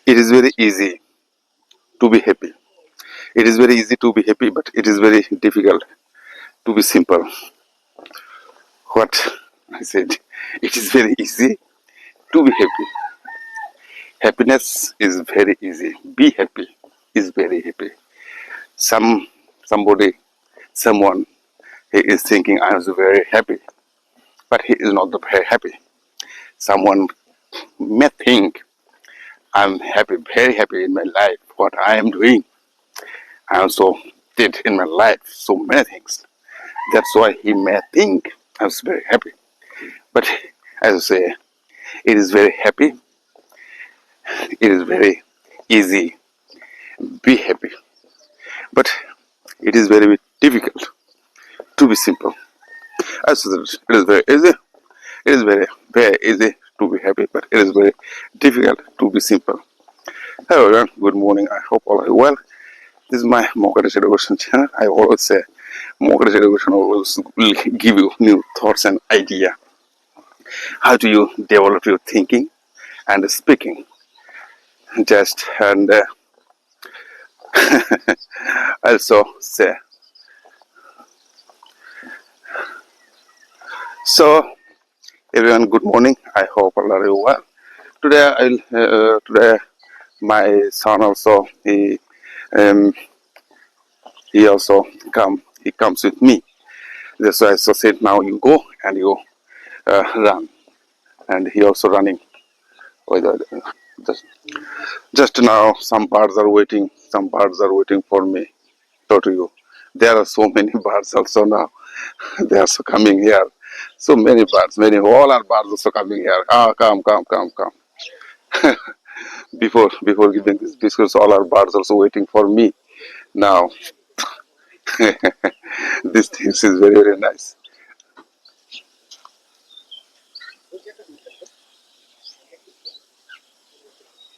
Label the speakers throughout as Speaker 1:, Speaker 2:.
Speaker 1: It is very easy to be happy. It is very easy to be happy, but it is very difficult to be simple. What I said, it is very easy to be happy. Happiness is very easy. Be happy is very happy. Somebody, someone, he is thinking I was very happy, but he is not very happy. Someone may think I'm happy, very happy in my life, what I am doing. I also did in my life so many things. That's why he may think I was very happy. But as I say, it is very happy. It is very easy. Be happy. But it is very difficult to be simple. As I said, it is very easy. It is very easy to be happy, but it is very difficult to be simple. Hello everyone, good morning. I hope all are well. This is my Mokadesh Education channel. I always say Mokadesh Education always will give you new thoughts and idea. How do you develop your thinking and speaking? Just and also say. So everyone, good morning. I hope all are well. Today my son also he also comes with me. That's why I said now you go and you run, and he also running. With just, just now some birds are waiting. Some birds are waiting for me. So to you, there are so many birds also now. They are also coming here. So many birds, all are birds also coming here. Ah, come. Before giving this biscuits, all our birds also waiting for me. Now, this thing is very nice.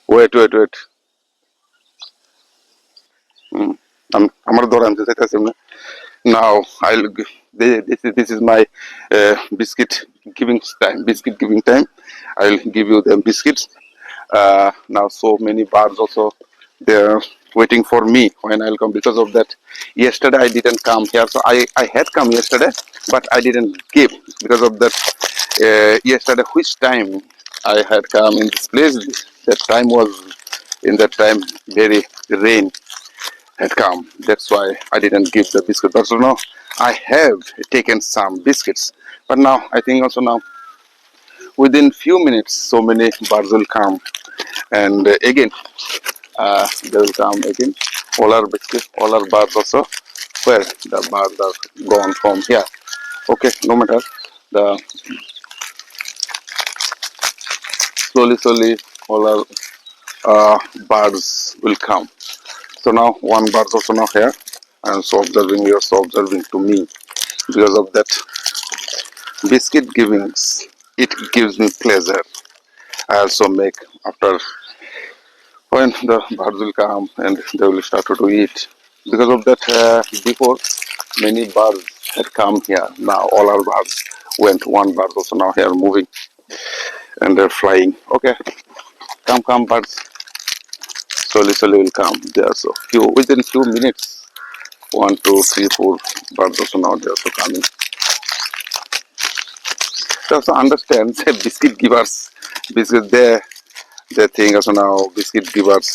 Speaker 1: Wait. আমার ধর আনতে চাইতেছি না now I'll this is my biscuit giving time. I'll give you the biscuits. Now so many birds also they're waiting for me when I'll come. Because of that, yesterday I didn't come here, so I had come yesterday, but I didn't give. Because of that, yesterday which time I had come in this place, that time was in that time very rain had come. That's why I didn't give the biscuit. But so now I have taken some biscuits. But now I think also now within few minutes so many birds will come, and again they will come again. All our biscuits, all our birds also. Where the birds are gone from here. Okay, no matter. The slowly all our birds will come. So now one bird also now here. I am so observing, you are so observing to me. Because of that biscuit givings, it gives me pleasure. I also make after when the birds will come and they will start to eat. Because of that, before many birds had come here. Now all our birds went. One bird also now here moving and they're flying. Okay, come birds. Slowly will come. They are so few within few minutes. 1, 2, 3, 4 birds also now they are also coming. They also understand the biscuit givers because they think also now biscuit givers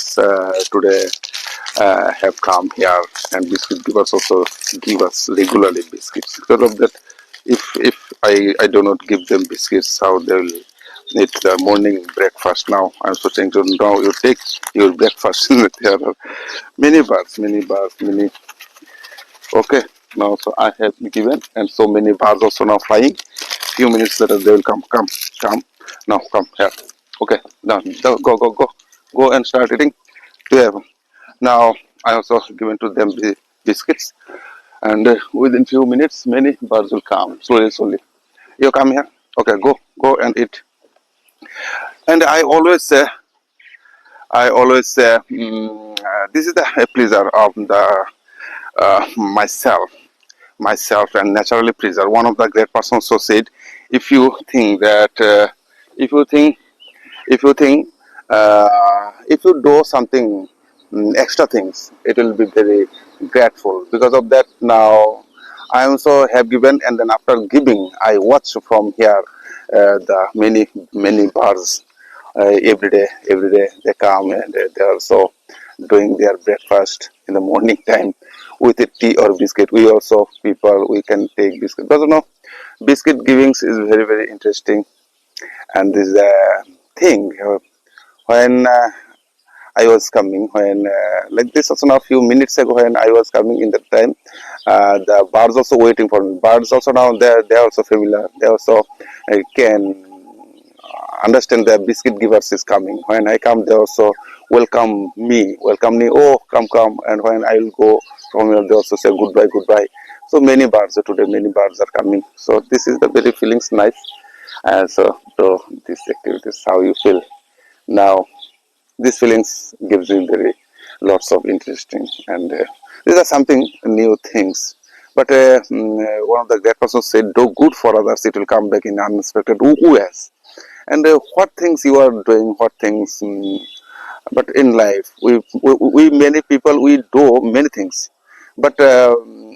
Speaker 1: today have come here, and biscuit givers also give us regularly biscuits. Because of that, if I do not give them biscuits, how they will eat the morning breakfast. Now I'm so thinking, now you take your breakfast. There are many. Okay, now so I have given, and so many birds also now flying. Few minutes later they will come. Now come here. Okay, now go and start eating. Yeah. Now I also given to them the biscuits, and within few minutes many birds will come slowly. You come here. Okay, go and eat. And I always say, this is the pleasure of the myself and naturally pleasure. One of the great persons so said, if you think that if you think you do something extra things, it will be very grateful. Because of that, now I also have given, and then after giving, I watch from here the many birds every day they come, and they are also doing their breakfast in the morning time with a tea or biscuit. We also people we can take biscuit, but biscuit givings is very interesting. And this thing when I was coming, when like this also now a few minutes ago, when I was coming in that time, the birds also waiting for me. Birds also now they are also familiar. They also can understand the biscuit givers is coming. When I come, they also welcome me. Oh, come. And when I will go from here, they also say goodbye. So many birds today, many birds are coming. So this is the very feelings nice. So this activity is how you feel now. These feelings gives you very lots of interesting, and these are something new things. But one of the great persons said, "Do good for others; it will come back in unexpected." Who has? And what things you are doing? What things? But in life, we many people we do many things. But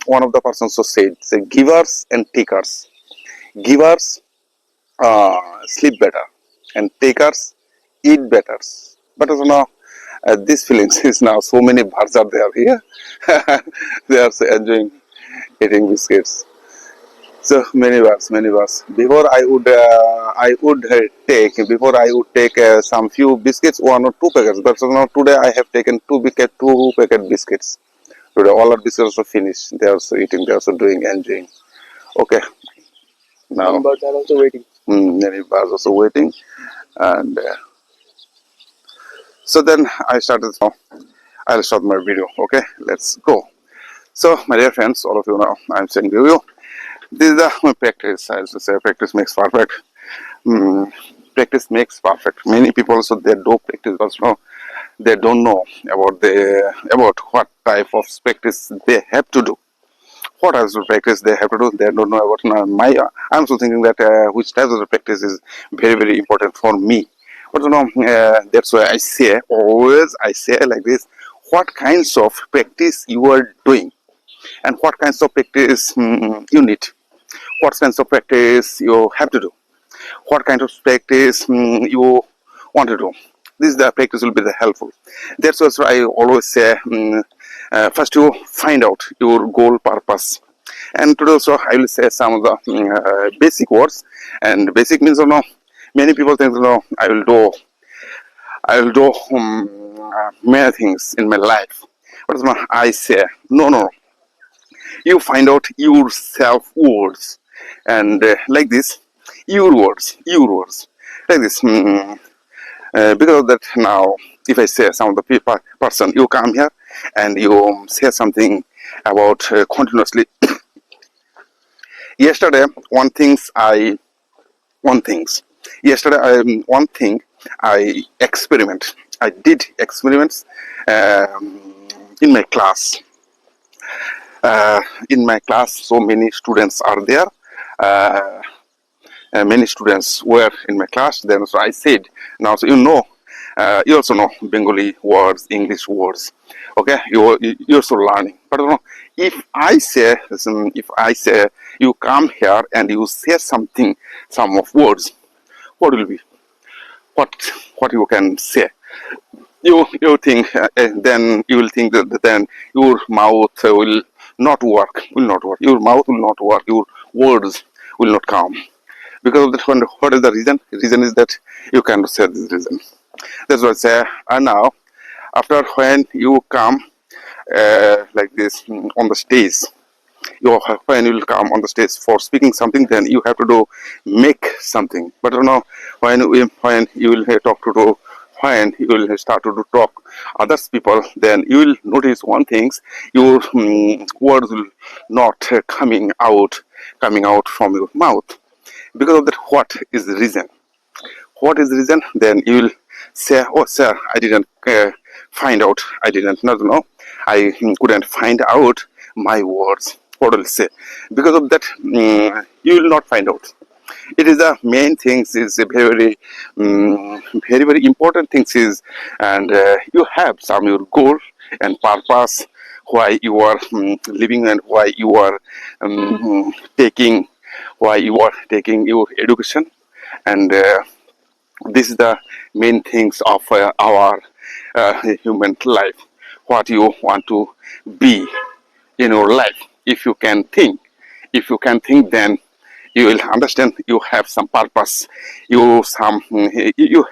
Speaker 1: one of the persons so said, "Say givers and takers. Givers sleep better, and takers eat better." But as now, this feelings is now so many birds are there here. They are so enjoying eating biscuits. So many birds. Before I would take some few biscuits, one or two packets. But so now today I have taken two packet biscuits. Today all our biscuits are finished. They are also eating. They are also doing enjoying. Okay, now
Speaker 2: Birds are also waiting.
Speaker 1: many birds also waiting, and so then I started. Now I'll start my video. Okay, let's go. So my dear friends, all of you now, I'm saying to you, this is the practice. I also say practice makes perfect. Mm, Practice makes perfect. Many people also they do practice, but they don't know about what type of practice they have to do. What types of practice they have to do, they don't know about. Now, I'm also thinking that which types of practice is very important for me. But that's why I say like this: what kinds of practice you are doing, and what kinds of practice you need, what kinds of practice you have to do, what kind of practice you want to do. This the practice will be the helpful. That's also I always say. First, you find out your goal purpose, and today also I will say some of the basic words. And basic means many people think I will do many things in my life, but I say no. You find out your self words, and like this, your words, like this. Because of that, now if I say some of the people person, you come here and you say something about continuously. Yesterday, one things. Yesterday, one thing I did experiments in my class. In my class, so many students are there. Uh, Many students were in my class. Then so I said, now so you also know Bengali words, English words. Okay, you're also learning. But if I say you come here and you say something, some of words, what will be? What what you can say? You think then you will think that then your mouth will not work. Your mouth will not work. Your words will not come because of that. What is the reason? The reason is that you cannot say this reason. That's what I say. And now, after when you come like this on the stage, when you will come on the stage for speaking something, then you have to do make something. But when you will talk to do when you will start to do talk others people, then you will notice one things: your words will not coming out from your mouth. Because of that, what is the reason? What is the reason? Then you will say, "Oh, sir, I didn't find out. I didn't not know. I couldn't find out my words." What will say? Because of that, you will not find out. It is the main things is a very important things is, and you have some your goal and purpose why you are living and taking why you are taking your education, and this is the main things of our human life. What you want to be in your life. If you can think, then you will understand you have some purpose. You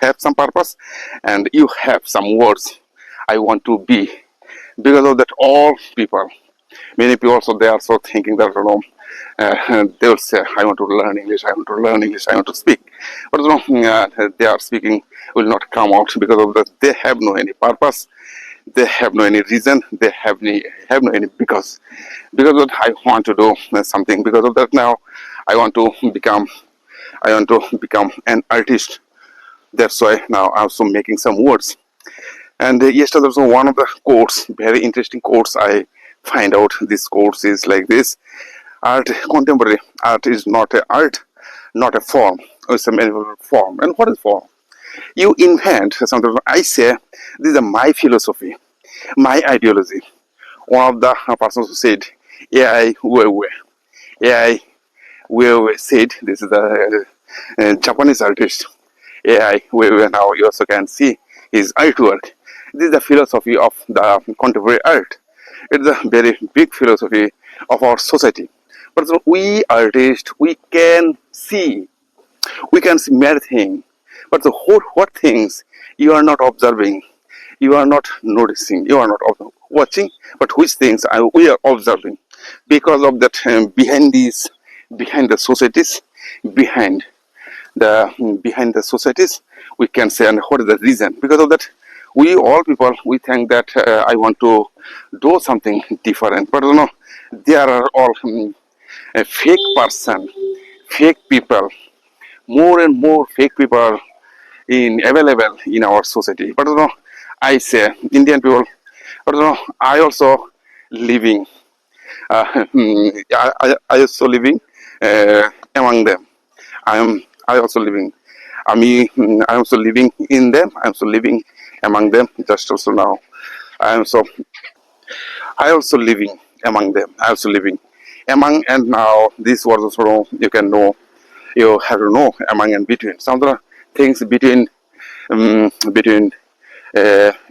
Speaker 1: have some purpose, and you have some words. I want to be. Because of that, all people, many people also they are so thinking that they will say, I want to learn English, I want to learn English, I want to speak. But they are speaking will not come out because of that. They have no any purpose. They have no any reason. They have no any because of that I want to do something. Because of that now I want to become I want to become an artist. That's why now I'm also making some words. And yesterday also one of the quotes, very interesting quotes I find out. This quotes is like this: art, contemporary art is not a art, not a form. It's a manifold form. And what is form? You invent something. I say this is my philosophy, my ideology. One of the persons who said AI Weiwei. AI Weiwei said, this is the Japanese artist AI Weiwei. Now you also can see his artwork. This is the philosophy of the contemporary art. It's a very big philosophy of our society. But so we artists, we can see many things, but the whole what things you are not observing, you are not noticing, you are not watching, but which things we are observing. Because of that, behind the societies, behind behind the societies, we can say, and what is the reason? Because of that, we all people we think that I want to do something different, but there are all a fake person, fake people, more and more fake people in available in our society. But I say Indian people, but I also living, I also living among them. I also living. I am also living in them. I am also living among them. Just also now, I am so. I also living among them. I also living among, and now this was also you can know. You have to know among and between. Some of the things between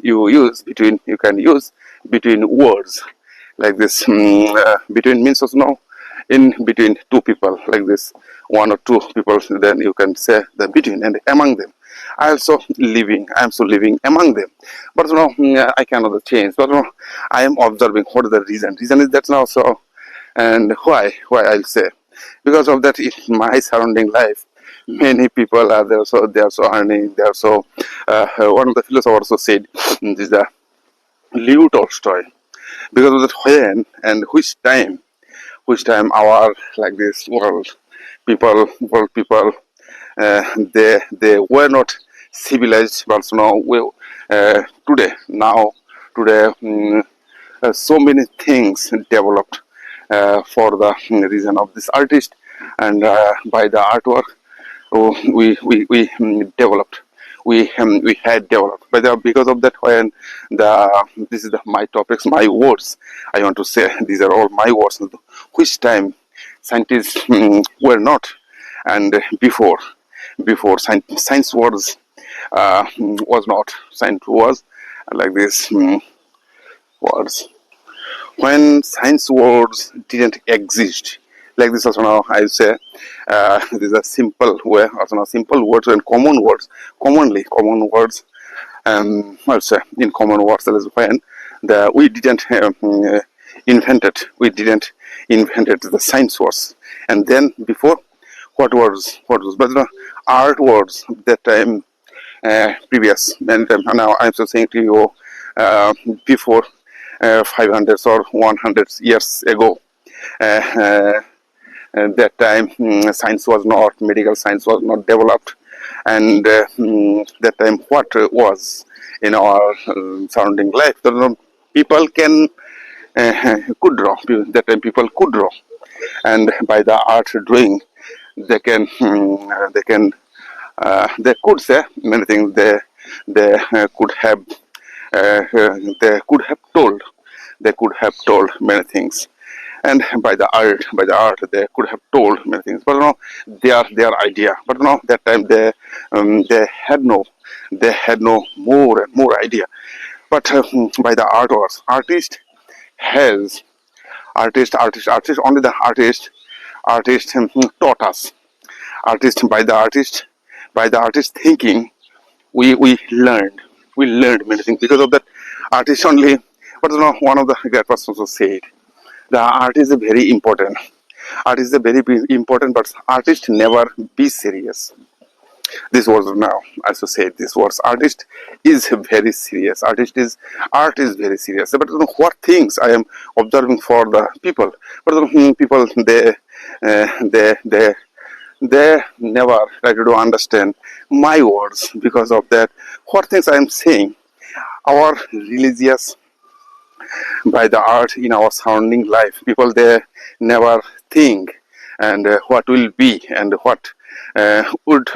Speaker 1: you can use between words like this. Between means also no, in between two people like this, one or two people, then you can say the between and among them. I am so living among them, but I cannot change. But I am observing what is the reason. Reason is that now so, and why I'll say, because of that in my surrounding life many people are there, so they are so earning, they are so one of the philosophers also said, this is the Leo Tolstoy. Because of that, when and which time our like this world people they were not civilized, but now today so many things developed for the reason of this artist, and by the artwork we developed, we had developed. But because of that, when this is my topics, my words, I want to say these are all my words. Which time scientists were not, and before science was not. Science was like this words. When science words didn't exist, like this also now I say this is a simple way, also now simple words and common words, common words. I'll say in common words, that is when we didn't invented the science words, and then before what was, but art words that time previous, and now I'm so saying to you before 500 or 100 years ago. At that time, science was not, medical science was not developed, and that time what was in our surrounding life. So, people could draw. That time people could draw, and by the art drawing, they could say many things. They could have they could have told they could have told many things, and by the art they could have told many things, but their idea, but that time they had no more and more idea. But by the has artist, only the artist taught us. By the artist thinking, we learned many things because of that artist only. But one of the great persons also said the art is a very important. Art is a very important, but artist never be serious. This was now as I said, this was artist is very serious. Art is very serious. But what things I am observing for the people, but people they never try to understand my words. Because of that, what things I am saying, our religious, by the art in our surrounding life, people they never think and what will be and what would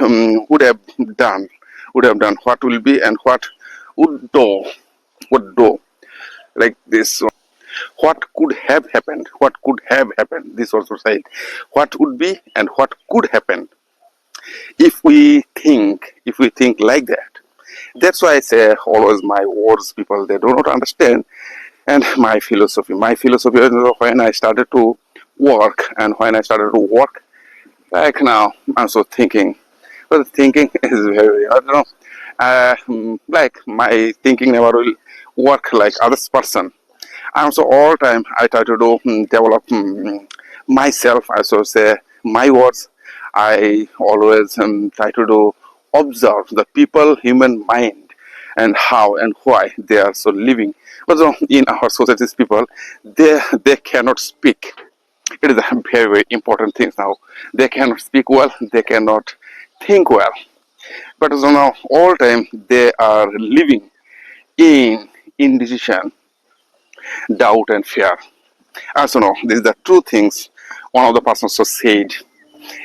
Speaker 1: have done what will be and what would do like this. What could have happened, this also said, what would be and what could happen if we think like that. That's why I say always my words, people they do not understand. And my philosophy is when I started to work, and when I started to work, like now I'm so thinking, but thinking is very, I don't know, like my thinking never will work like others person. And so all time I try to do develop myself. I so say my words. I always try to do observe the people, human mind, and how and why they are so living. But in our societies, people they cannot speak. It is a very very important thing now. They cannot speak well. They cannot think well. But now all time they are living in indecision, doubt, and fear. As you know, these are the two things one of the persons so said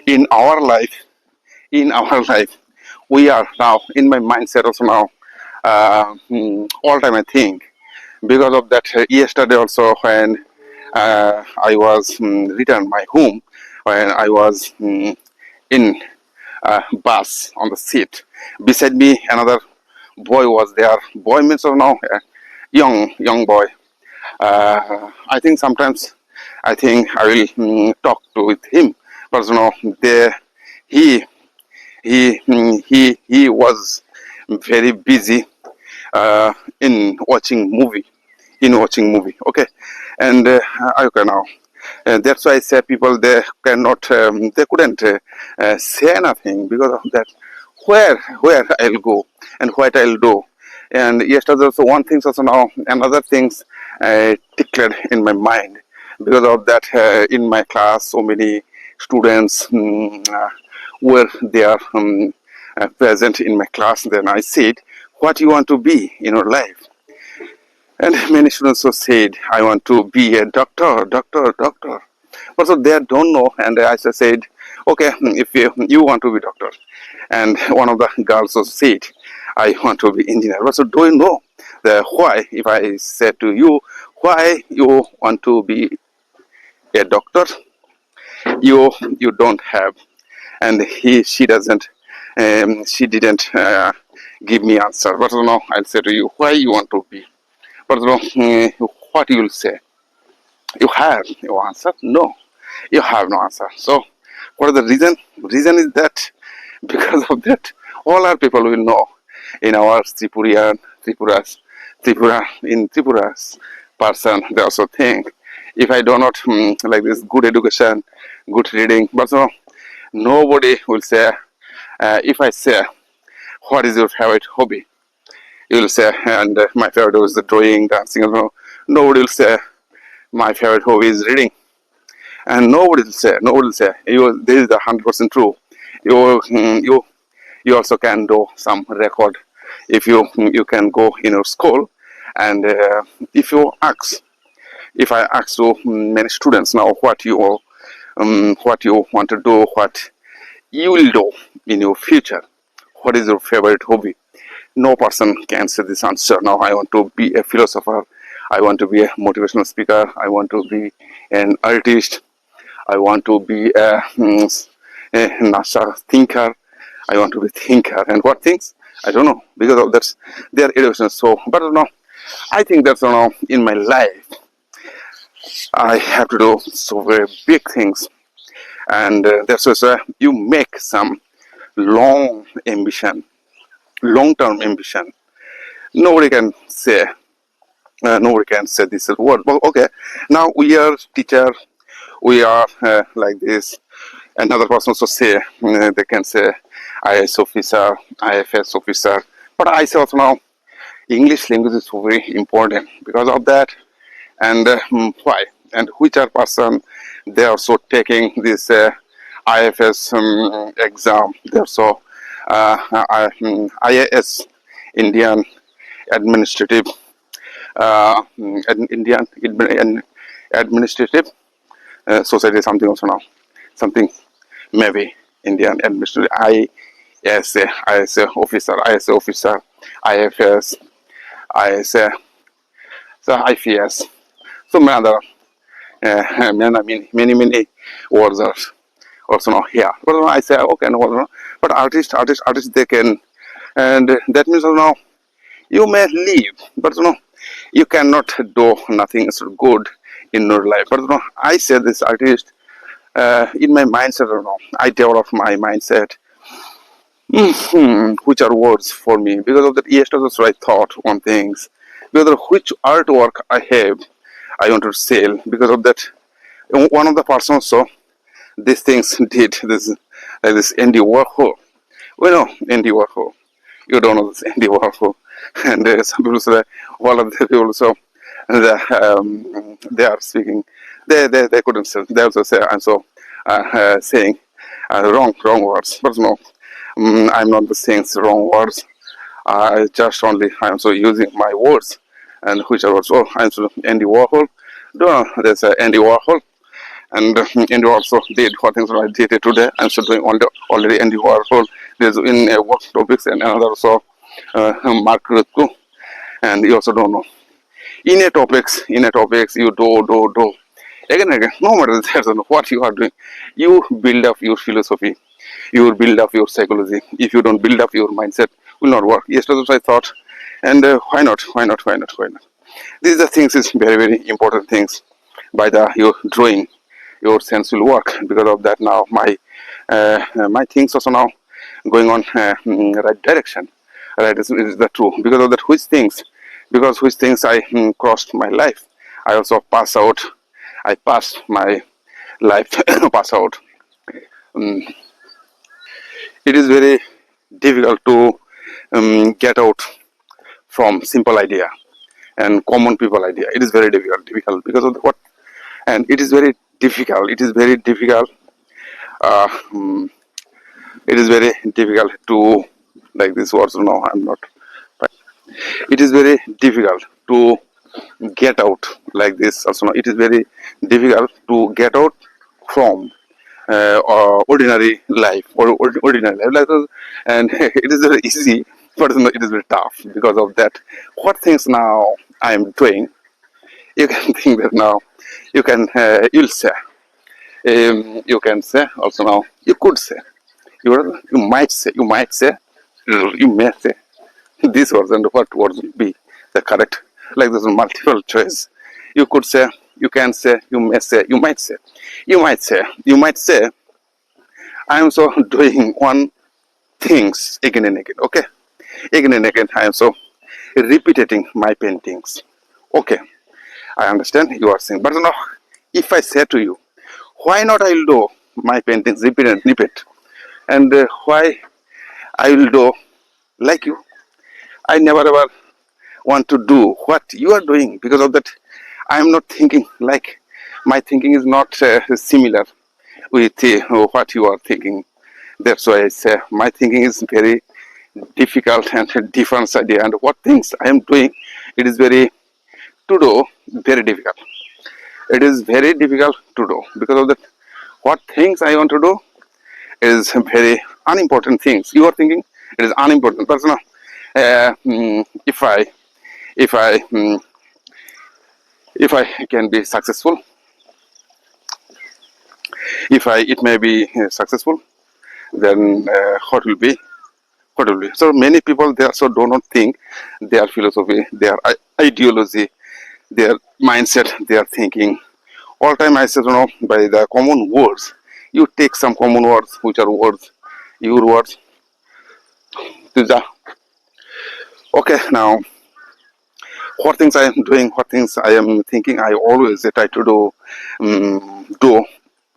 Speaker 1: in our life. In our life, we are now in my mindset also now. All time I think because of that. Yesterday also when I was returned my home, when I was in bus on the seat beside me, another boy was there. Boy means now young boy. I think sometimes I think I will talk to with him, but there he he was very busy uh, in watching movie okay. And okay now, that's why I say people they cannot they couldn't say nothing because of that. Where I'll go and what I'll do. And yesterday also one thing also now another things declared in my mind. Because of that, in my class so many students were there present in my class. Then I said, what you want to be in your life? And many students also said, I want to be a doctor. But so they don't know. And I just said, okay, if you want to be doctor. And one of the girls also said, I want to be engineer. But so do you know the why? If I said to you, why you want to be a doctor, you don't have. And she didn't give me answer. But I'll say to you, why you want to be? But what you will say? You have your answer? No, you have no answer. So, what is the reason? Reason is that because of that, all our people will know in our Tripura's person, they also think if I do not like this good education, good reading, but nobody will say, if I say, what is your favorite hobby? You will say, and my favorite hobby is the drawing, dancing. Nobody will say, my favorite hobby is reading. And nobody will say, this is the 100% true. You also can do some record if you can go in your school. And if I ask to many students now what you want to do, what You will know in your future what is your favorite hobby. No person can say this answer. Now, I want to be a philosopher. I want to be a motivational speaker. I want to be an artist. I want to be a NASA thinker. I want to be thinker. And what things? I don't know, because of that they are education. So, but I think that in my life I have to do so very big things, and that's why you make some long ambition, long-term ambition. Nobody can say, this word. Well, okay, now we are teacher, we are like this. Another person also say, they can say IS officer, IFS officer. But I say also now English language is so very important because of that. And why? And which are person they are also taking this IFS exam. They also IAS, Indian Administrative Indian Administrative Society, something also now, something maybe Indian Administrative ISA officer, IFS, ISA, so IPS. So many other many words are also now here. But I say okay, no, but artists they can, and that means now you may leave, but you cannot do nothing so good in your life. But I say this artist in my mindset. I develop my mindset. Which are words for me because of that. Yesterday also I thought on things because of which artwork I have. I want to sell because of that. One of the persons so these things did this like this Andy Warhol. We know Andy Warhol. You don't know this Andy Warhol, and some people say all of the people so they are speaking. They couldn't say. They also say I'm so saying wrong words, but no, I'm not saying wrong words. I just only I'm so using my words and which are words. Oh, I'm so Andy Warhol. No, there's Andy Warhol. And Andy also did what things I did today. I'm still doing already Andy Warhol. There's in work topics and another also Mark Rothko. And you also don't know. In a topics you do. Again, no matter what you are doing, you build up your philosophy, you build up your psychology. If you don't build up your mindset, will not work. Yesterday I thought, and why not? These are things is very important things. By the your drawing, your sense will work. Because of that, now my things also now going on right direction. Right is the true. Because of that, which things I crossed my life. I also pass out. I passed my life pass out. Um, it is very difficult to get out from simple idea and common people idea. It is very difficult because of what, and it is very difficult. It is very difficult. Uh, um, it is very difficult to like this words. No, I'm not. It is very difficult to get out like this. Also, it is very difficult to get out from ordinary life or ordinary life like this. And it is very easy, but it is very tough because of that. What things now I am doing, you can think that now you'll say, you can say also now you could say, you may say these words, and what words will be the correct, like this multiple choice. You could say, you can say, you may say, you might say I am so doing one things again and again. Okay, again and again I am so repeating my paintings. Okay, I understand you are saying, but no, if I say to you, why not I will do my paintings repeat and repeat, and why I will do like you? I never ever want to do what you are doing. Because of that, I am not thinking like, my thinking is not similar with what you are thinking. That's why I say my thinking is very difficult and different idea. And what things I am doing, it is very to do very difficult. It is very difficult to do because of that. What things I want to do, is very unimportant things. You are thinking it is unimportant, but no. If I if I can be successful, if I it may be successful, then what will be. So many people they also do not think their philosophy, their ideology, their mindset, their thinking. All time I say, by the common words. You take some common words, which are words, your words. Okay, now what things I am doing, what things I am thinking, I always try to do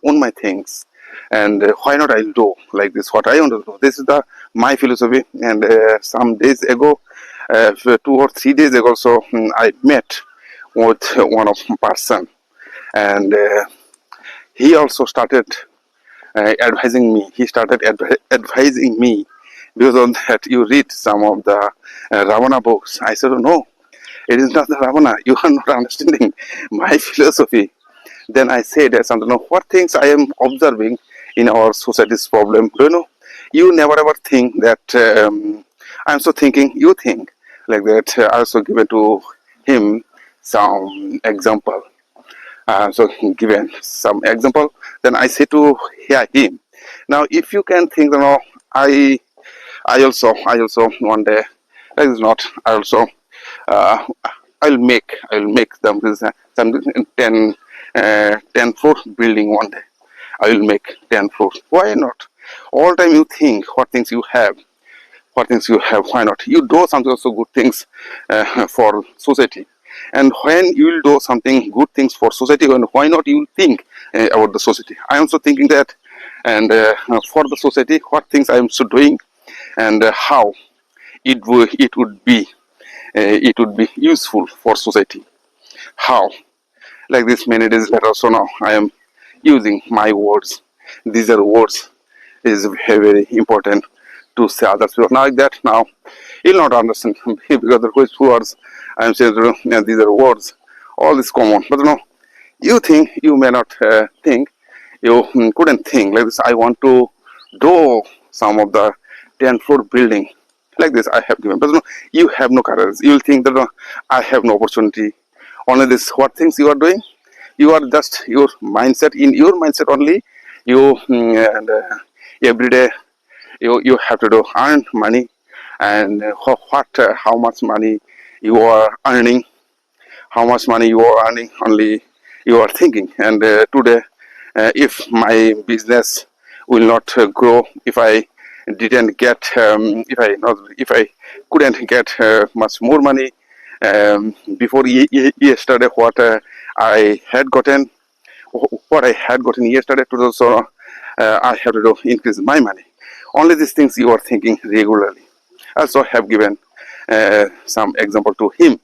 Speaker 1: on my things. And why not I'll do like this, what I want to do. This is the my philosophy. And some days ago, 2 or 3 days ago, so I met with one of person. And he also started advising me. He started advising me because of that you read some of the Ravana books. I said, oh, no, it is not the Ravana. You are not understanding my philosophy. Then I said something, what things I am observing in our society's problem. Do you know? You never ever think that I'm so thinking, you think like that. I also given to him some example. So given some example, then I say to him. Now, if you can think, I I also one day, that is not, I also uh, I'll make them some 10 floor building one day. I will make 10 floors. Why not? All time you think what things you have, what things you have. Why not? You do something also good things for society. And when you will do something good things for society, and why not you think about the society? I am also thinking that, and for the society, what things I am so doing, and how it would be useful for society. How? Like this many days later, so now I am using my words. These are words is very, very important to say others. Now like that, now you'll not understand because the first words I am saying, these are words. All is common, but you think you may not think. You couldn't think like this. I want to do some of the 10 floor building like this. I have given, but you have no courage. You will think that I have no opportunity. Only this, what things you are doing, you are just your mindset, in your mindset only. You and every day you have to do earn money, and how much money you are earning, how much money you are earning, only you are thinking. And today, if my business will not grow, if I didn't get if I couldn't get much more money before yesterday, I had gotten what I had gotten yesterday to do, so I have to do increase my money. Only these things you are thinking regularly. Also have given some example to him.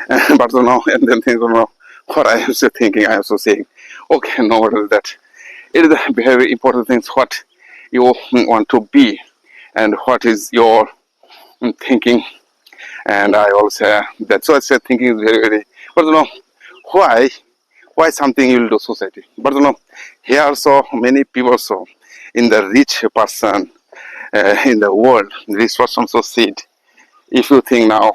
Speaker 1: But and then things what I am also thinking, I am also saying, okay, no matter that, it is a very important things what you want to be and what is your thinking. And I also that's why I said thinking is very, very, but why something you will do society. But here also many people so in the rich person in the world, rich person so said, if you think now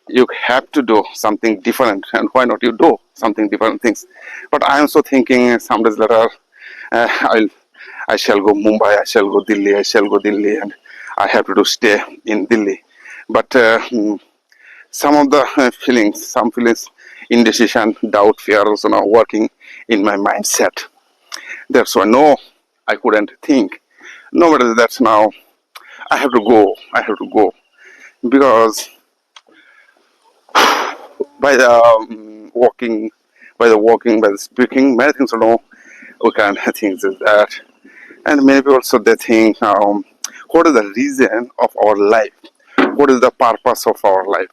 Speaker 1: you have to do something different, and why not you do something different things. But I am so thinking some days later, I'll I shall go Mumbai, I shall go Delhi, I shall go Delhi, and I have to stay in Delhi. But some of the some feelings, indecision, doubt, fear also now working in my mindset. That's why no, I couldn't think. No matter that, now I have to go. I have to go because by the walking, by the speaking, many things we can think is that, and many people also they think, what is the reason of our life? What is the purpose of our life?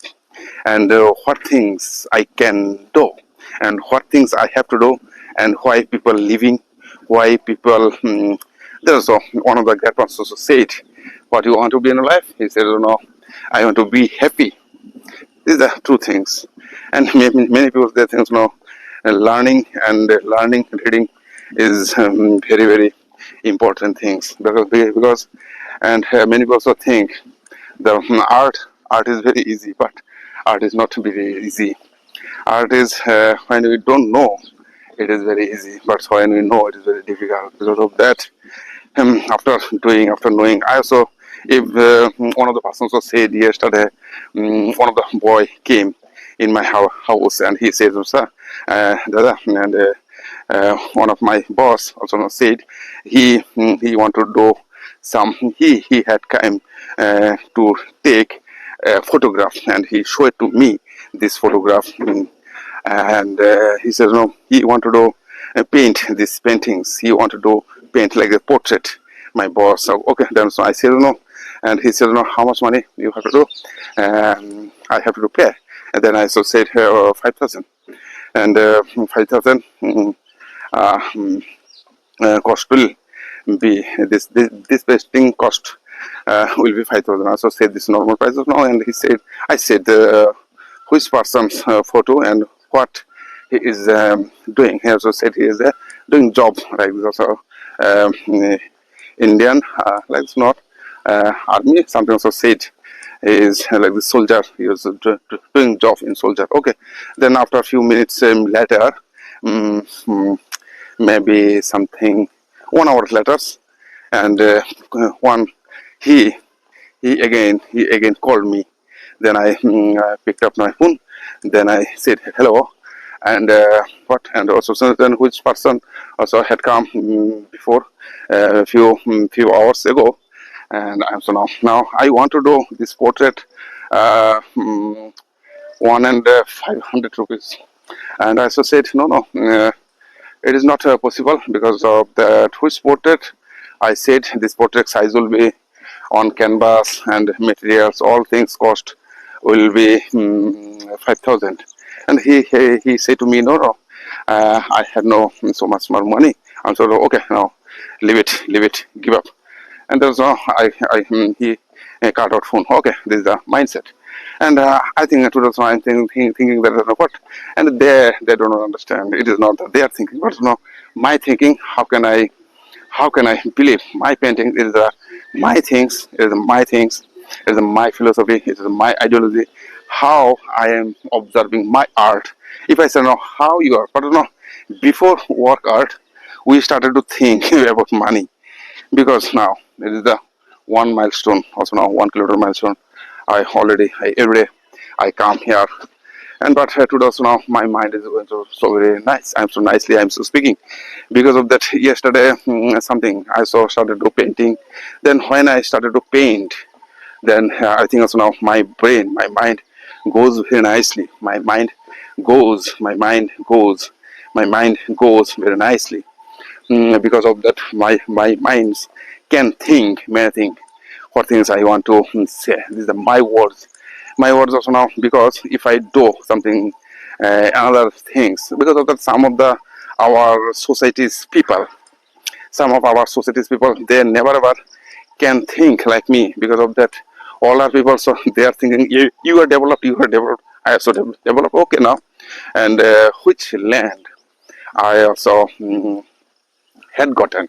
Speaker 1: And what things I can do, and what things I have to do, and why people living, why people. There's one of the great ones also said, "What you want to be in life?" He said, "No, I want to be happy." These are two things, and many people they think learning and reading is very, very important things, because and many people also think the art is very easy, but art is not very easy. Art is when we don't know, it is very easy, but when we know, it is very difficult. Because of that, after knowing, I also, if one of the persons was said yesterday, one of the boy came in my house and he said, sir, Dada, and one of my boss also said he want to do some, he had come to take a photograph, and he showed to me this photograph, and he says no, he want to do paint these paintings, he want to do paint like a portrait, my boss. So okay, then so I said no, and he said no, how much money you have to do, I have to pay. And then I so said 5,000, and 5,000 cost will be this painting cost will be 5,000. I also said this normal price of now, and he said, I said which person's photo and what he is doing. He also said he is doing job like this also, Indian like this, not army. Something also said he is like the soldier. He was doing job in soldier. Okay, then after a few minutes later, maybe something 1 hour later, and one he he again called me. Then I picked up my phone. Then I said hello, and what, and also so then which person also had come before a few hours ago, and I'm so now I want to do this portrait, one and 500 rupees, and I also said no. It is not possible because of that which portrait. I said this portrait size will be on canvas and materials, all things cost will be 5,000. And he said to me, no, I had no so much more money. I'm so okay, now leave it, give up. And there's no, he cut out phone. Okay, this is the mindset. And I think today I'm thinking that what, and they do not understand. It is not that they are thinking, but no, my thinking. How can I believe my painting is my things, it is my things, it is my philosophy, it is my ideology. How I am observing my art. If I say no, how you are, but no, before work art, we started to think about money, because now it is the one milestone, also now 1 kilometer milestone. Every day I come here, and but today also now my mind is going so very nice. I'm so nicely I'm so speaking because of that. Yesterday something I saw started to painting. Then when I started to paint, then I think also now my brain, my mind goes very nicely. My mind goes very nicely. Because of that, my minds can think many things. What things I want to say. These are my words. My words also now, because if I do something, another things, because of that, some of our society's people, they never ever can think like me. Because of that, all our people, so they are thinking, you are developed, I also developed. Okay now, and which land I also had gotten.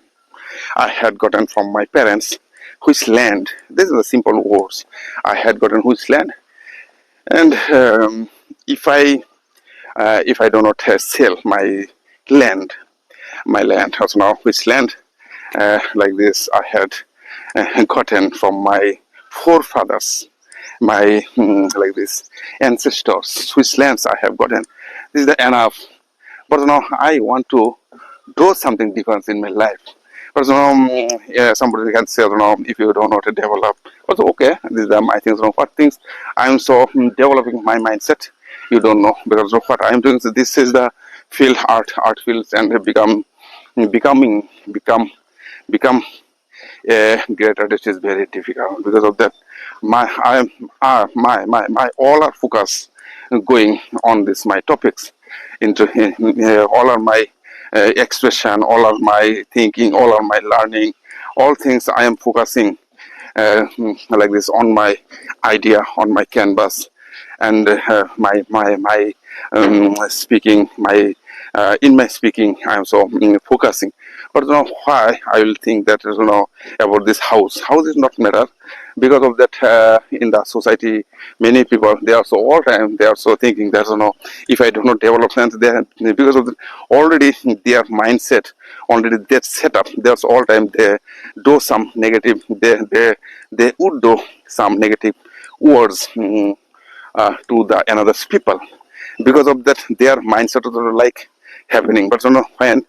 Speaker 1: I had gotten from my parents, which land. This is the simple words. I had gotten which land, and if I do not sell land, my land also now, which land like this I had gotten from my forefathers, my like this ancestors, which lands I have gotten. This is the enough. But now I want to do something different in my life. But yeah, somebody can say, if you don't know how to develop, but okay, these are my things. What things I'm so developing my mindset, you don't know, because of what I'm doing. So this is the field, art fields, and become a great artist is very difficult. Because of that, my all our focus going on this my topics into all are my expression, all are my thinking, all are my learning, all things I am focusing like this on my idea, on my canvas, and my speaking, my in my speaking I am so focusing. But why I will think that about this house. House is not matter because of that. In the society, many people they are so all time they are so thinking that if I do not develop sense, they because of the, already their mindset already that set up. There's all time they do some negative. They would do some negative words to the another people because of that their mindset is like happening. But when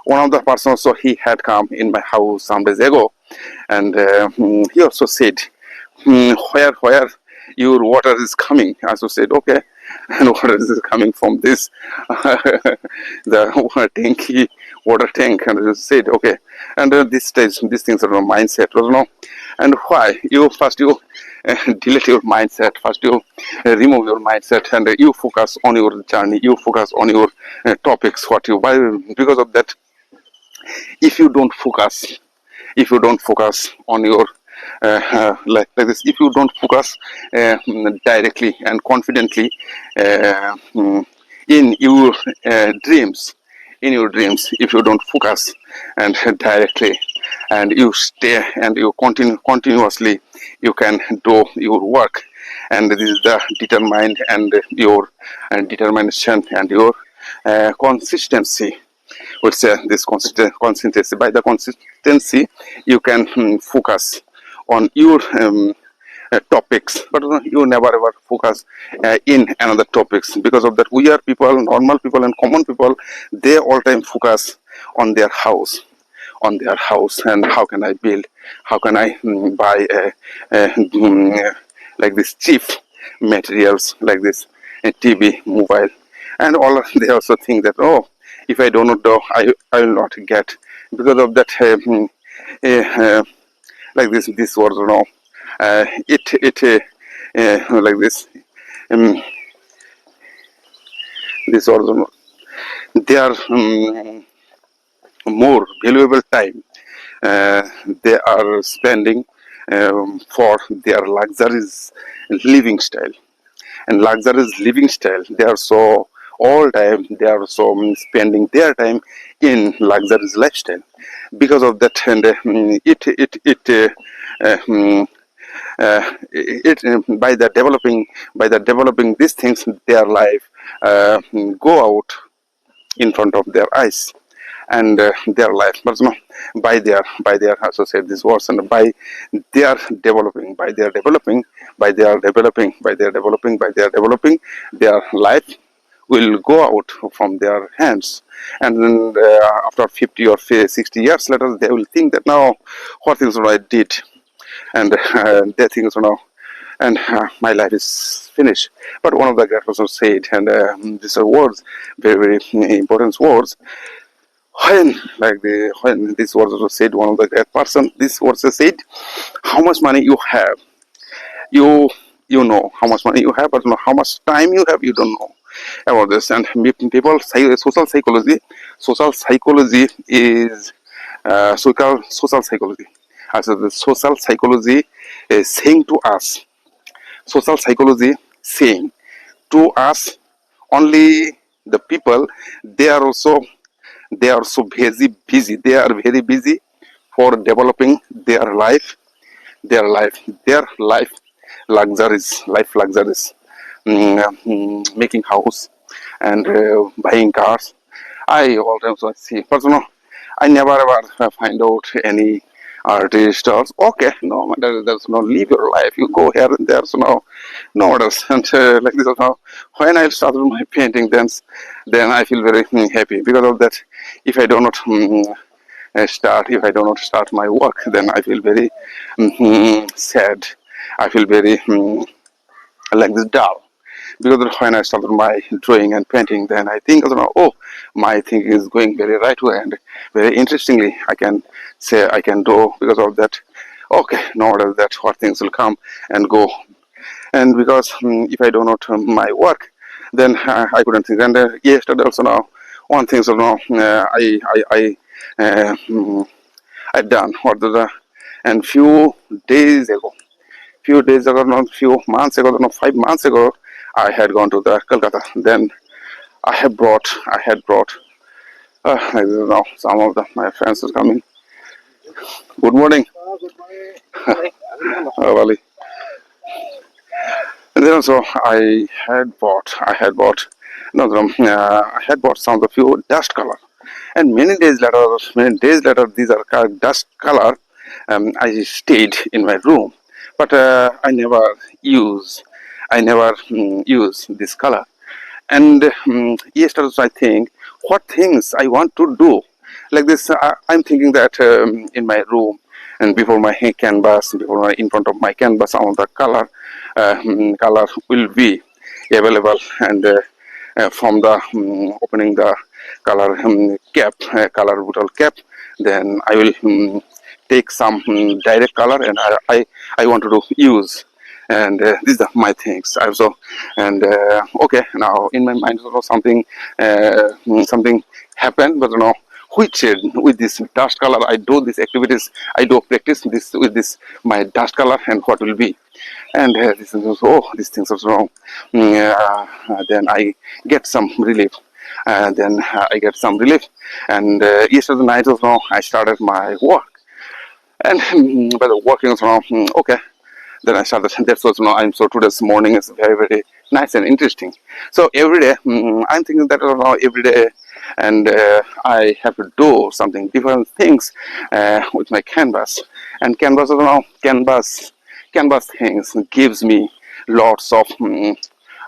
Speaker 1: one of the persons so he had come in my house some days ago, and he also said, where your water is coming. I also said, okay, and water is coming from this the water tank, and I said, okay, and this stage these things are mindset, and why you delete your mindset first, you remove your mindset, and you focus on your journey, you focus on your topics what you why because of that if you don't focus, if you don't focus on your like this, if you don't focus directly and confidently in your dreams, in your dreams, if you don't focus and directly and you stay and you continue continuously, you can do your work, and this is the determined and your determination and your consistency would say this consistency. By the consistency, you can focus on your topics, but you never ever focus in another topics. Because of that, we are people, normal people, and common people. They all time focus on their house, on their house, and how can I build? How can I buy like this cheap materials like this TV, mobile, and all. They also think that if I do not do, I will not get because of that. Like this was like this. Um, this was they are more valuable time they are spending for their luxurious living style, and luxurious living style they are so all time they are so spending their time in luxurious lifestyle. Because of that, and it by the developing these things their life go out in front of their eyes, and their life, but by their associate this words, and by their developing, by their developing, by their developing, by their developing, by their developing, their life will go out from their hands, and then after 50 or 60 years later they will think that now what things I did, and they think and my life is finished. But one of the great persons said, and these are words, very very important words, when when this was also said, one of the great person, this was said, how much money you have, you you know how much money you have, but how much time you have, you don't know about this. And people social psychology is social psychology, as the social psychology is saying to us, social psychology saying to us, only the people, they are also they are so busy, they are very busy for developing their life their life luxuries, life luxuries, making house and buying cars. I always see, but I never ever find out any artist or okay, no, there's no live your life. You go here and there, so no others. And like this, now when I started my painting, then I feel very happy because of that. If I do not if I do not start my work, then I feel very sad. I feel very like this dull, because when I started my drawing and painting, then I think, oh, my thinking is going very right way and very interestingly. I can say I can do because of that. Okay, no matter that, what things will come and go, and because if I do not my work, then I couldn't think. And yesterday also now, one thing so now I done what the and few days ago, not few months ago, no 5 months ago, I had gone to the Calcutta. Then I had brought I don't know. Some of my friends are coming. Good morning, Wali. And then also I had bought some of the few dust color. And many days later, these are dust color. I stayed in my room, but I never use this color. And yesterday also I think what things I want to do. Like this, I'm thinking that in my room and before my canvas, in front of my canvas, all the color will be available, and from the opening the color cap, color bottle cap, then I will take some direct color, and I want to do use. And these are my things also. And okay, now in my mind also something happened, but which with this dust color I do these activities, I do practice this with this my dust color, and what will be. And this is also, these things also wrong. Then I get some relief. Then I get some relief, and yesterday night also I started my work, and by the working also okay. Then I started. That's what I'm so today's morning is very nice and interesting. So every day I'm thinking that every day, and I have to do something different things with my canvas. And canvas things gives me lots of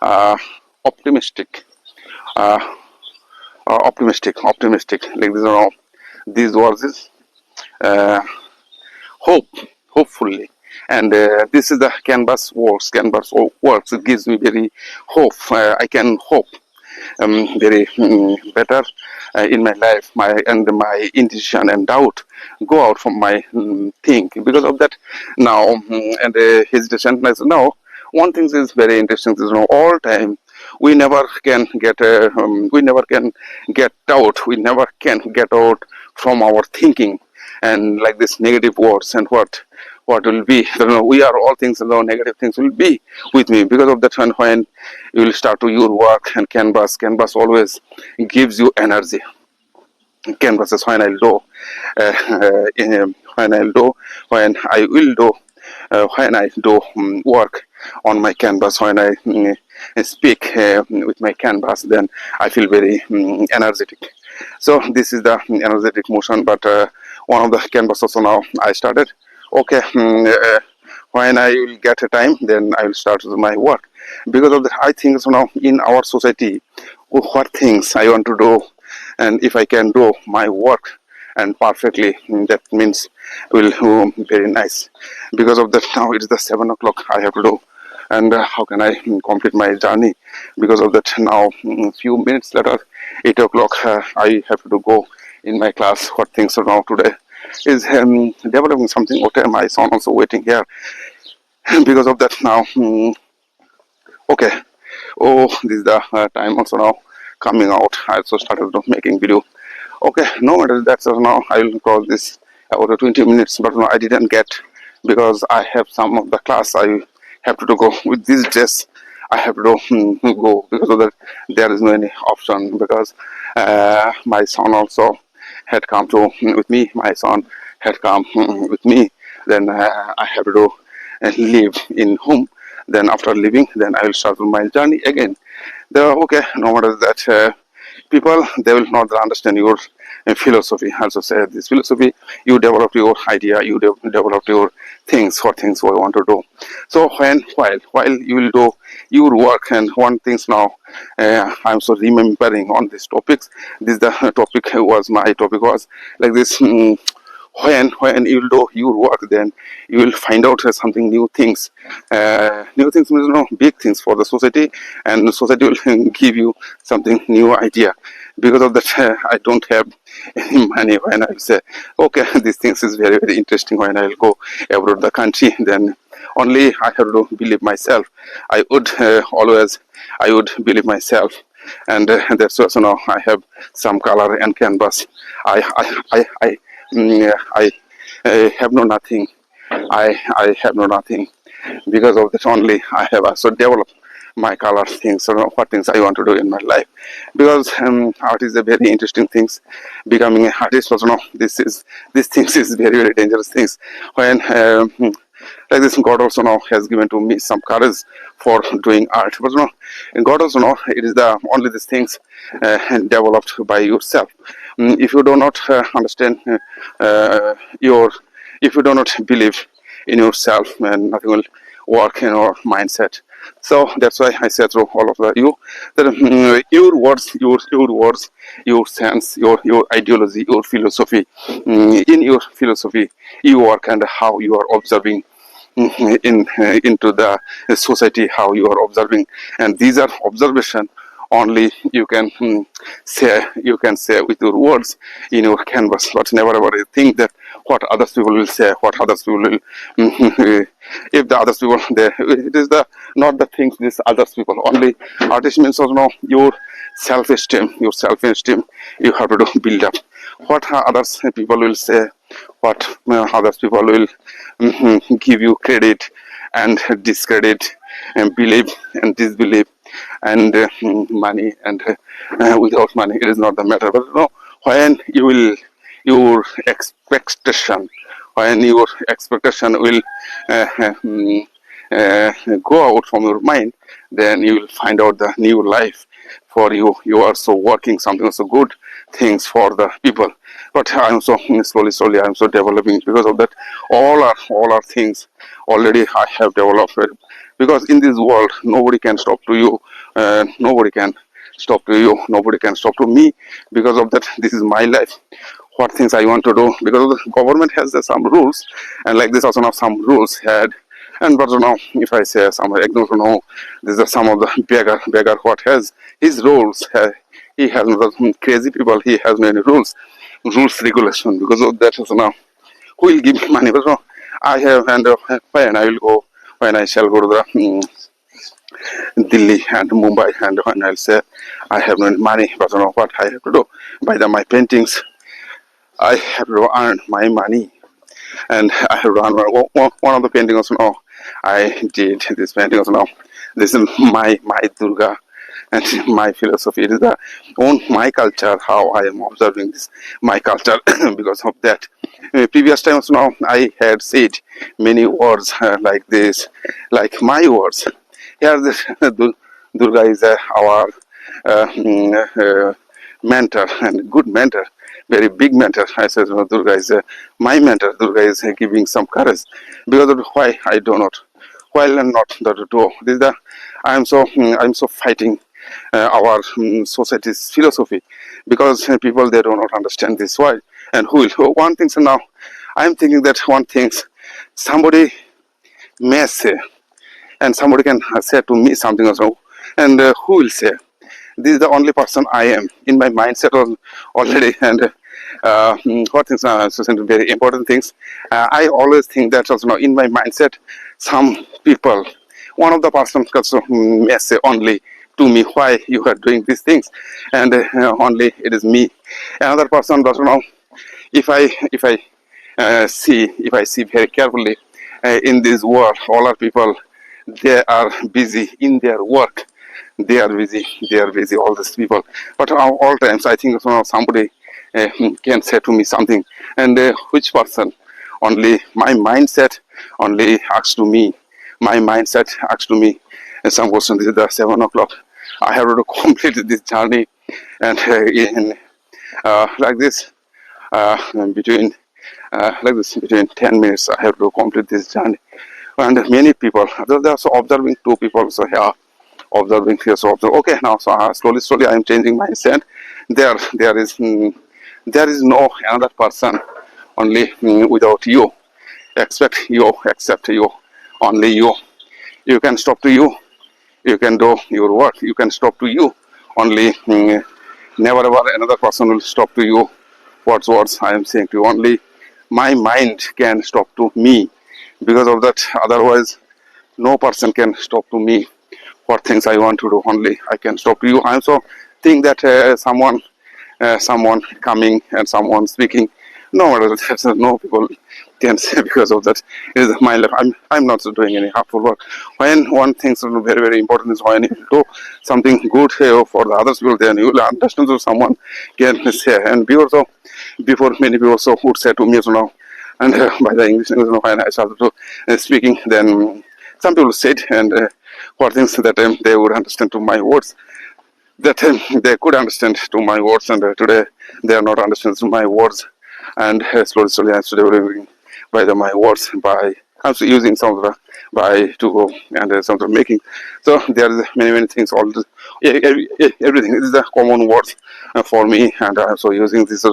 Speaker 1: uh, optimistic, uh, optimistic. Like this, these words is uh, hope, hopefully. And this is the canvas works. It gives me very hope. I can hope very better in my life. My indecision and doubt go out from my think because of that. Now and hesitation. Now one thing is very interesting is all time we never can get out. We never can get out from our thinking, and like this negative words and what will be. We are all things, negative things will be with me because of that. When you will start to your work, and canvas always gives you energy. Canvas is when I'll do when I'll do when I will do when I do work on my canvas, when I speak with my canvas, then I feel very energetic. So this is the energetic motion. But one of the canvas also now I started. Okay, when I will get a time, then I will start my work. Because of that, I think so now in our society, what things I want to do, and if I can do my work and perfectly, that means will very nice. Because of that, now it is the 7 o'clock I have to do, and how can I complete my journey? Because of that, now few minutes later, 8 o'clock, I have to go in my class. What things are now today is developing something. Okay, my son also waiting here. Because of that, now okay. Oh, this is the time also now coming out. I also started making video. Okay, no matter that. So now I will cross this about 20 minutes, but no, I didn't get, because I have some of the class I have to go with this dress. I have to go because of that. There is no any option, because my son also had come to with me. My son had come with me. Then I have to live in home. Then after leaving, then I will start my journey again. The okay, no matter that. People, they will not understand your philosophy. Also say this philosophy, you develop your idea, you develop your things, what things we want to do. So while you will do your work, and one things now I'm so remembering on these topics. This the topic was my topic was like this. When you do your work, then you will find out something new things. New things means big things for the society, and the society will give you something new idea. Because of that, I don't have any money. When I say okay, these things is very interesting, when I'll go abroad the country, then only I have to believe myself. I would always I would believe myself. And that's also now I have some color and canvas. I have no nothing. I have no nothing. Because of that only I have also developed my color things, or what things I want to do in my life. Because art is a very interesting things. Becoming an artist also, this things is very very dangerous things. When like this, God also now has given to me some courage for doing art. But and God also know it is the only these things developed by yourself. If you do not understand your, if you do not believe in yourself, and nothing will work in your mindset. So that's why I say through all of you that your words, your words, your sense, your ideology, your philosophy, in your philosophy, you work and how you are observing into the society, how you are observing, and these are observation only you can say with your words in your canvas, but never ever think that what others people will say, what others people will if the others people they, it is the not the things these others people only. Artist means also your self-esteem, you have to do build up. What others people will say, what others people will give you credit and discredit and believe and disbelieve, and money and without money it is not the matter. But when you will your expectation, when your expectation will uh, mm, uh, go out from your mind, then you will find out the new life for you. You are so working something so good things for the people. But I'm so slowly I'm so developing. Because of that, all our things already I have developed. Because in this world nobody can stop to you, nobody can stop to you, nobody can stop to me. Because of that, this is my life, what things I want to do. Because the government has some rules, and like this also now some rules had. And but if I say some ignore these are some of the beggar what has his rules. He has crazy people. He has many rules regulation. Because of that also now who will give me money? But I have, and when I will go, when I shall go to the Delhi and Mumbai, and when I'll say I have no money, but what I have to do by my paintings. I have to earn my money, and I have to earn one of the paintings. I did this painting. This is my Durga, and my philosophy. It is the own my culture. How I am observing this my culture. Because of that, previous times I had said many words like this, like my words. Here, this Durga is our mentor, and good mentor, very big mentor. I said, Durga is my mentor. Durga is giving some courage. Because of why I do not, while I'm not the do. This is the I'm so fighting our society's philosophy. Because people they do not understand this why, and who will one thing. So now I'm thinking that one thing somebody may say, and somebody can say to me something also, and who will say this is the only person I am in my mindset already. And what things are very important things. I always think that also in my mindset, some people, one of the persons also may say only to me why you are doing these things, and only it is me. Another person doesn't know. If I see very carefully in this world, all our people they are busy in their work. They are busy, all these people. But all times I think somebody can say to me something, and which person, only my mindset only asks to me, my mindset asks to me some question. This is the 7 o'clock, I have to complete this journey. And in like this between like this between 10 minutes I have to complete this journey. And many people, they're also observing two people, so here observing here, so observe. Okay, now so slowly I am changing mindset. There is no another person, only without you. Expect you, accept you, only you. You can stop to you. You can do your work. You can stop to you. Only never ever another person will stop to you. What's words I am saying to you. Only my mind can stop to me. Because of that, otherwise no person can stop to me. What things I want to do, only I can stop to you. I also think that someone coming and someone speaking, no, no people can say because of that. It is my life. I'm not doing any harmful work. When one thing is very, very important is when you do something good for the others people, then you will understand that someone can say. And before many people also would say to me, and by the English, when I started to speaking, then some people said, and what things that they would understand to my words, that they could understand to my words, and today they are not understanding to my words, and slowly I'm developing by my words, by also using some of the by to go and some of the making. So there is many things. All this, everything. This is the common words for me, and I'm so using these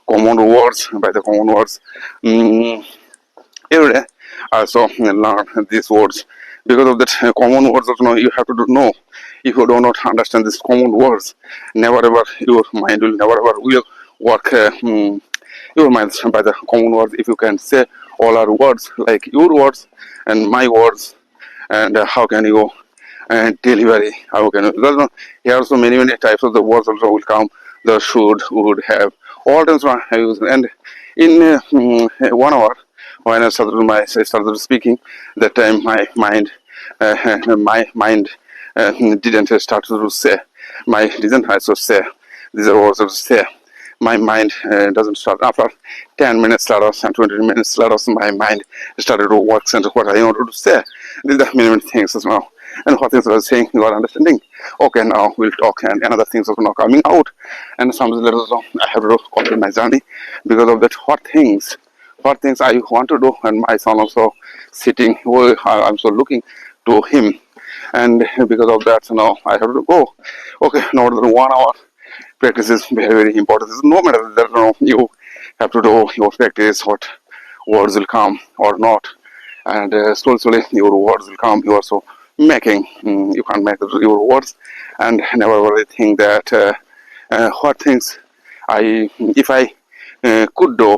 Speaker 1: common words by the common words. Mm, every day I also learn these words because of that common words. You have to know. If you do not understand these common words, never ever your mind will never ever will work. Your mind by the common words. If you can say all our words like your words and my words, and how can you and delivery? How can you? Because here are so many types of the words also will come. The should, would, have, all times I use, and in 1 hour when I started speaking, that time my mind didn't start to say. My didn't also say. These are words to say. My mind doesn't start after 10 minutes later and 20 minutes later. My mind started to work and what I wanted to say. These are many things as well. And what things I was saying, you are understanding. Okay, now we'll talk, and another things are now coming out. And some letters I have to complete my journey because of that. What things I want to do, and my son also sitting. I'm so looking to him, and because of that, now I have to go. Okay, now 1 hour practice is very important. No matter that you have to do your practice, what words will come or not, and slowly your words will come. You are so making. You can't make your words, and never really think that what things if I could do,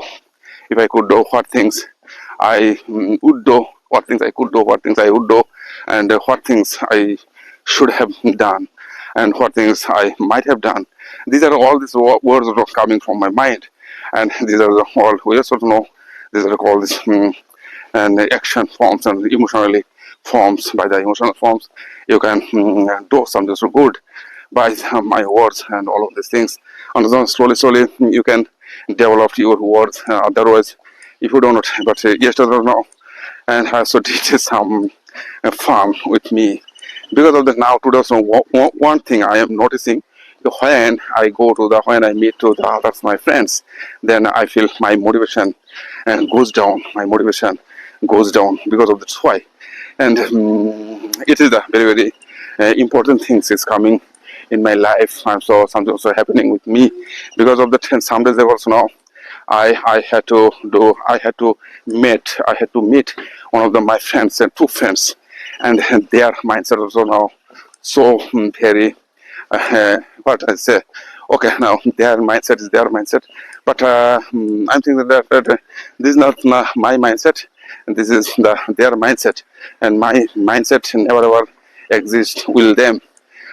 Speaker 1: what things I would do, what things I could do, what things I would do, and what things I should have done, and what things I might have done. These are all these words that are coming from my mind, and these are all we also know. These are called and action forms and emotionally forms. By the emotional forms, you can do something so good by my words and all of these things. And then slowly you can develop your words. Otherwise, if you do not, but yesterday now, and also did some fun with me because of that. Now today, so one thing I am noticing, when I meet to the others, my friends, then I feel my motivation and goes down. My motivation goes down because of that's why, and it is a very important things is coming in my life. And so something also happening with me because of that. And some days also now I had to meet one of my friends and two friends, and their mindset also now so very what I say. Okay, now their mindset is their mindset, but I'm thinking that this is not my mindset, and this is their mindset, and my mindset never ever exist will them.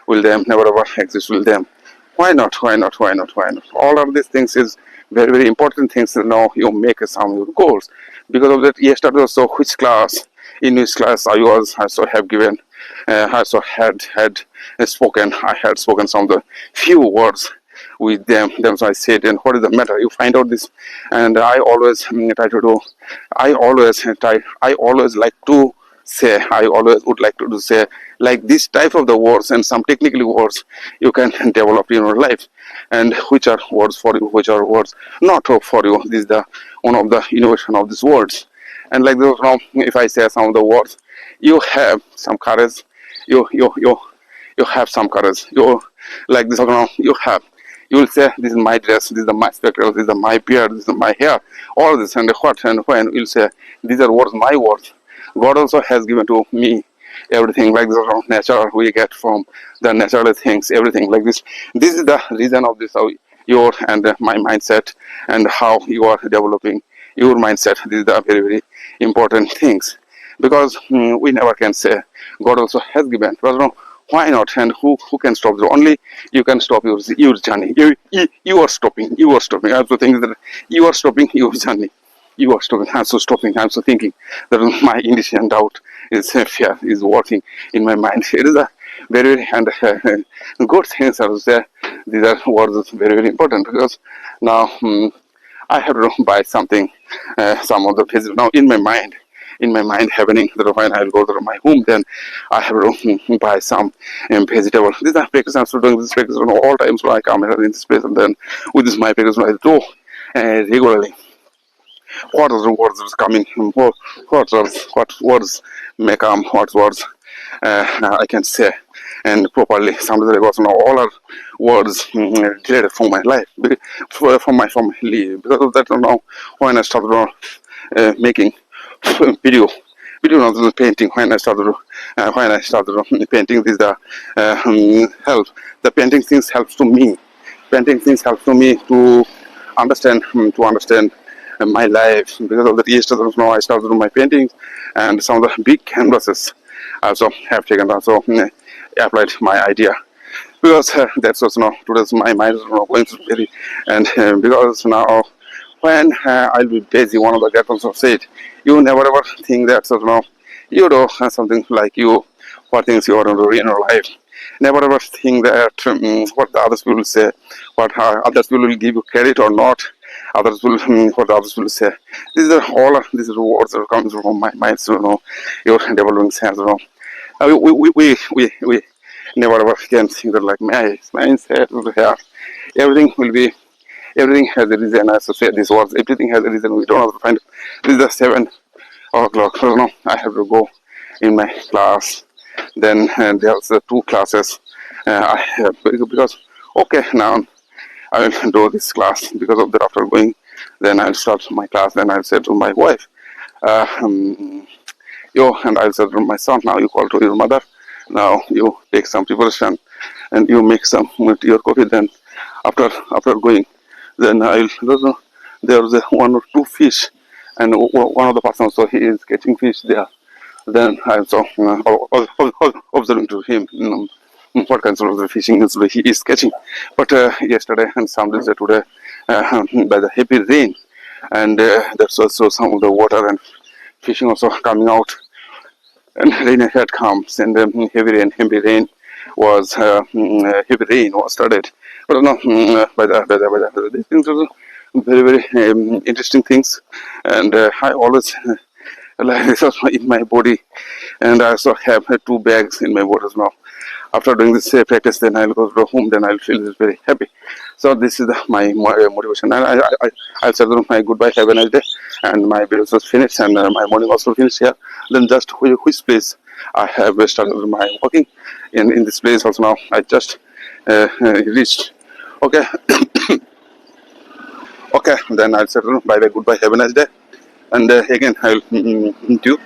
Speaker 1: Will them never ever exist will them. Why not? Why not? Why not? Why not? All of these things is very important things to know. You make some your goals because of that. Yesterday also, in which class I was, I also have given, I also had spoken. I had spoken some of the few words with them. Then so I said, and what is the matter? You find out this, and I always try to do. I always like to say. I always would like to say like this type of the words and some technical words you can develop in your life, and which are words for you, which are words not for you. This is the one of the innovation of these words. And like this now, if I say some of the words, you have some courage. You have some courage. You like this now. You will say, this is my dress, this is my spectacles, this is my beard, this is my hair, all this, and what and when. You'll say, these are words, my words. God also has given to me everything like this from nature. We get from the natural things, everything like this. This is the reason of this, how your and my mindset and how you are developing your mindset. This is the very important things because we never can say God also has given. But why not? And who can stop you? Only you can stop your journey. You are stopping. I also think that you are stopping your journey. you are stopping, I'm so stopping, I'm so thinking that my indecision doubt is fear is working in my mind. It is a very, very and good things. I would say these are words very, very important because now I have to buy something, some of the physical now in my mind happening that when I'll go to my home, then I have to buy some vegetable. These are practice. I'm still doing this practice all times. So I come here in this place, and then with this my practice, I do regularly. What are the words that's coming? What words may come? What words I can say and properly. Sometimes I got to know all our words related from my life, from my family. Because of that, now when I started making video not the painting when I started painting this the help the painting things helps to me painting things helps to me to understand my life because of that yesterday now I started my paintings and some of the big canvases also have taken also applied my idea because that's also now today's my mind is now going to very and because now when I'll be busy, one of the guys also said, you never ever think that so now you do something like you, what things you want to do in your life. Never ever think that what the others will say, what others will give you credit or not. Others will what others will say. These are words that are coming from my mind. So your developing sense. We never ever can think that like my mindset will have everything will be everything has a reason. As I said, these words, everything has a reason. We don't have to find it. This is the 7 o'clock. So now I have to go in my class. Then there's two classes. I have because okay now I will do this class because of that. After going, then I'll start my class. Then I'll say to my wife, yo, and I'll say to my son, now you call to your mother. Now you take some preparation and you make some with your coffee. Then after going then there's a one or two fish, and one of the persons so he is catching fish there. Then I saw observing to him what kinds of the fishing is he is catching. But yesterday and some days today by the heavy rain, and that's also some of the water and fishing also coming out, and rain had comes and heavy rain was heavy rain was started. But no, by the these things are very very interesting things, and I always like this also in my body, and I also have 2 bags in my body now. After doing this practice, then I'll go to home. Then I'll feel very happy. So this is my motivation, and I'll say my goodbye. Have a nice day, and my videos was finished, and my morning also finished here. Then just which place I have started my walking in this place also now. I just reached. Okay, okay. Then I'll say bye bye, goodbye, have a nice day, and again I'll meet you